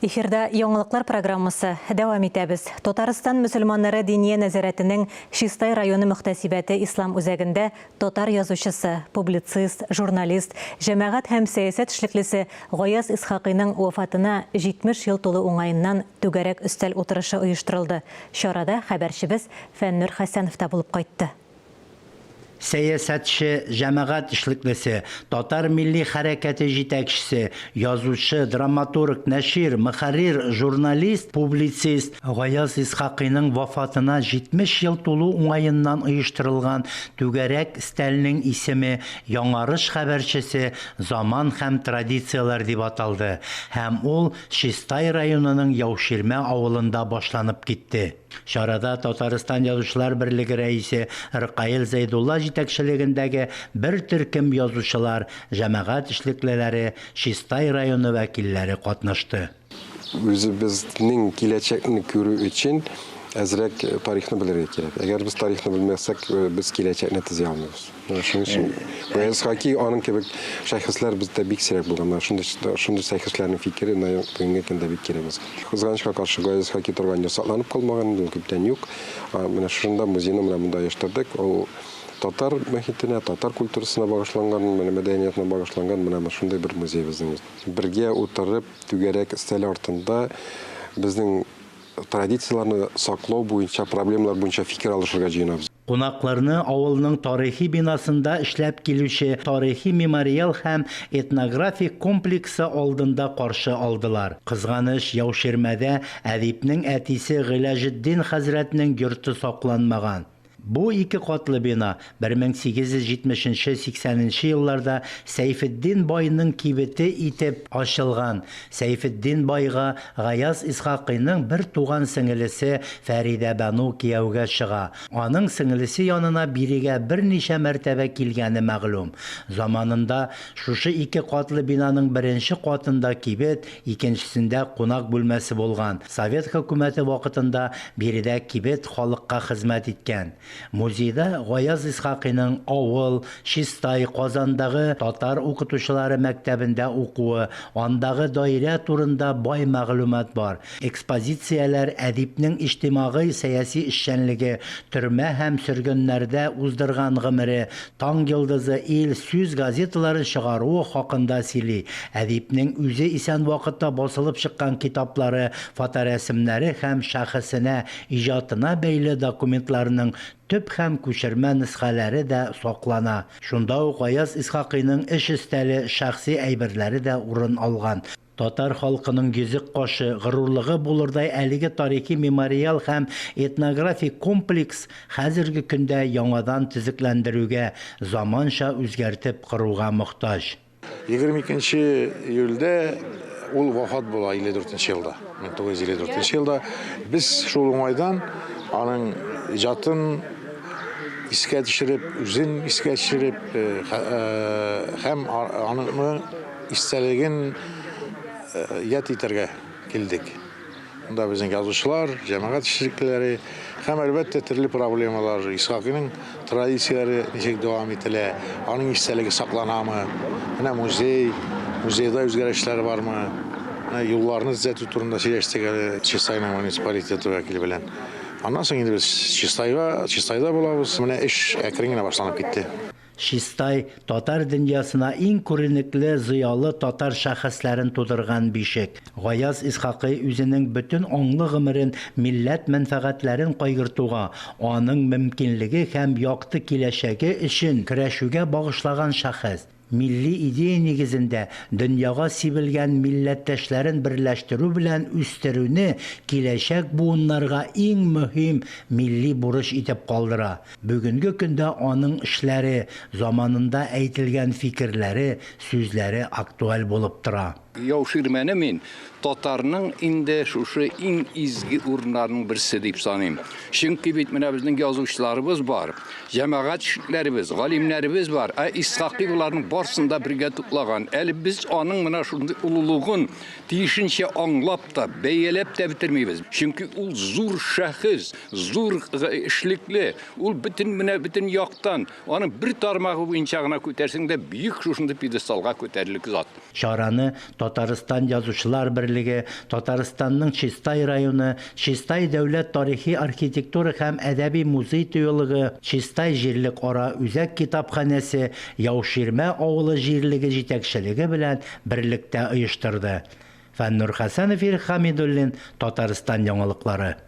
Эфирда яңалыклар программасы дәвам итәбез. Татарстан мөселманнары диния нәзарәтенең Шистай районы мөхтәсибәте ислам үзәгендә татар язучысы, публицист, журналист, җәмәгать һәм сәясәт эшлеклесе Гаяз Исхакыйның вафатына 70 ел тулы уңаеннан түгәрәк өстәл утырышы оештырылды. Чарада хәбәрчебез Фәннур Хәсәнов та булып кайтты. Сәясәтче, җәмәгать эшлеклесе, татар милли хәрәкәте җитәкчесе, язучы, драматург, нәшир, мөхәррир, журналист, публицист Гаяз Исхакыйның вафатына 70 ел тулу уңаеннан оештырылган түгәрәк өстәлнең исеме яңарыш хәбәрчесе заман һәм традициялар дип аталды. Һәм ул Шистай районының Яуширмә авылында башланып китте. Чарада Татарстан Язучылар берлеге рәисе Рыкаил Зәйдулла җитәкчелегендәге бер төркем язучылар, җәмәгать эшлеклеләре, Шистай районы вәкилләре катнашты. Үзебезнең киләчәкне күрү өчен әзрәк тарихны белергә кирәк. Әгәр без тарихны белмәсәк, без киләчәкне төзә алмыйбыз. Шуның өчен Гаяз Исхакый аның кебек шәхесләр бездә бик сирәк булганнар. Шундый шәхесләрнең фикере бүгенге көндә бик кирәк. Кызганычка каршы Гаяз Исхакый торган сакланып калмаган, күптән юк. Менә шунда музейны менә монда яштырдык. Ул татар мәхитенә, татар культурасына багышланган, мәдәниятенә багышланган менә шундай бер музей безнең. Бергә утырып, түгәрәк өстәл артында безнең традицияларны саклау буенча, проблемалар буенча фикер алышырга җыенабыз. Кунакларны авылның тарихи бинасында эшләп килүче тарихи мемориал һәм этнографик комплексы алдында каршы алдылар. Кызганыч, Яуширмәдә әдипнең әтисе Гыйләҗетдин хәзрәтнең йорты сакланмаган. Бу ике катлы бина 1870-80 елларда Сәйфетдин байның кибете итеп ачылган. Сәйфетдин байга Гаяз Исхакыйның бер туган сеңелесе Фәридә Бану кияүгә чыга. Аның сеңелесе янына бирегә берничә мәртәбә килгәне мәгълүм. Заманында шушы ике катлы бинаның беренче катында кибет, икенчесендә кунак бүлмәсе булган. Совет хөкүмәте вакытында биредә кибет халыкка хезмәт иткән. Музейда Гаяз Исхакыйның авыл, Шистай, Казандагы татар укытучылары мәктәбендә укуы, андагы даирә турында бай мәгълүмат бар. Экспозицияләр әдипнең иҗтимагый сәяси эшчәнлеге, төрмә һәм сөргөннәрдә уздырган гомере, Таң йолдызы, Ил, Сүз газеталарын чыгаруы хакында сөйли. Әдипнең үзе исән вакытта басылып чыккан китаплары, фоторәсемнәре һәм шәхесенә, иҗатына бәйле документларның төп һәм күчермә нөсхәләре дә саклана. Шунда ук Гаяз Исхакыйның эш өстәле, шәхси әйберләре дә урын алган. Татар халкының йөзек кашы, горурлыгы булырдай әлеге тарихи мемориал һәм этнографик комплекс хәзерге көндә яңадан төзекләндерүгә, заманча үзгәртеп коруга мохтаҗ. 22 июльдә ул вафат була 54 елда. 1954 елда без шул уңайдан аның иҗатын искә төшереп, үзен искә төшереп, һәм аның истәлеген ят итәргә килдек. Монда безнең язучылар, җәмәгать эшлеклеләре һәм әлбәттә төрле проблемалар, Исхакыйның традицияләре ничек дәвам ителә, аның истәлеге сакланамы, менә музейда үзгәрешләр бармы, юлларны төзәтү турында сөйләштек Шистай муниципалитеты вәкиле белән. Аннан соң инде без Шистайда булабыз. Менә эш әкрен генә башланып китте. Шистай татар дөньясына иң күренекле зыялы татар шәхесләрен тудырган бишек. Гаяз Исхакый үзенең бөтен аңлы гомерен милләт мәнфәгатьләрен кайгыртуга, аның мөмкинлеге һәм якты киләчәге өчен көрәшүгә багышлаган шәхес. Milli идея нигезендә дөньяга сибелгән милләттәшләрен берләштерү белән үстерүне киләчәк буыннарга иң мөһим милли бурыч итеп калдыра. Бүгенге көндә аның эшләре, заманында әйтелгән фикерләре, сүзләре актуаль булып тора. Яуширмәне мин татарның инде шушы иң изге урыннарының берсе дип саныйм. Чөнки бит менә безнең язучыларыбыз бар, җәмәгать эшлекләребез, галимнәребез бар. Исхакый буларның барсында бергә туплаган. Әле без аның менә шундый улулыгын тиешенчә аңлап та, бәяләп тә битермибез. Чөнки ул зур шәхес, зур эшлекле, ул бөтен яктан аның бер тармагы буенча гына күтәрсәң дә бик шушындый пьедесталга күтәрерлек зат. Чараны Татарстан Язучылар берлеге, Татарстанның Чистай районы, Чистай дәүләт тарихи архитектура һәм әдәби музей тыюлыгы, Чистай җирлек ара үзәк китапханәсе, Яуширмә авылы җирлеге җитәкчелеге белән берлектә оештырды. Фәннур Хәсәнов, Ирек Хәмидуллин, Татарстан яңалыклары.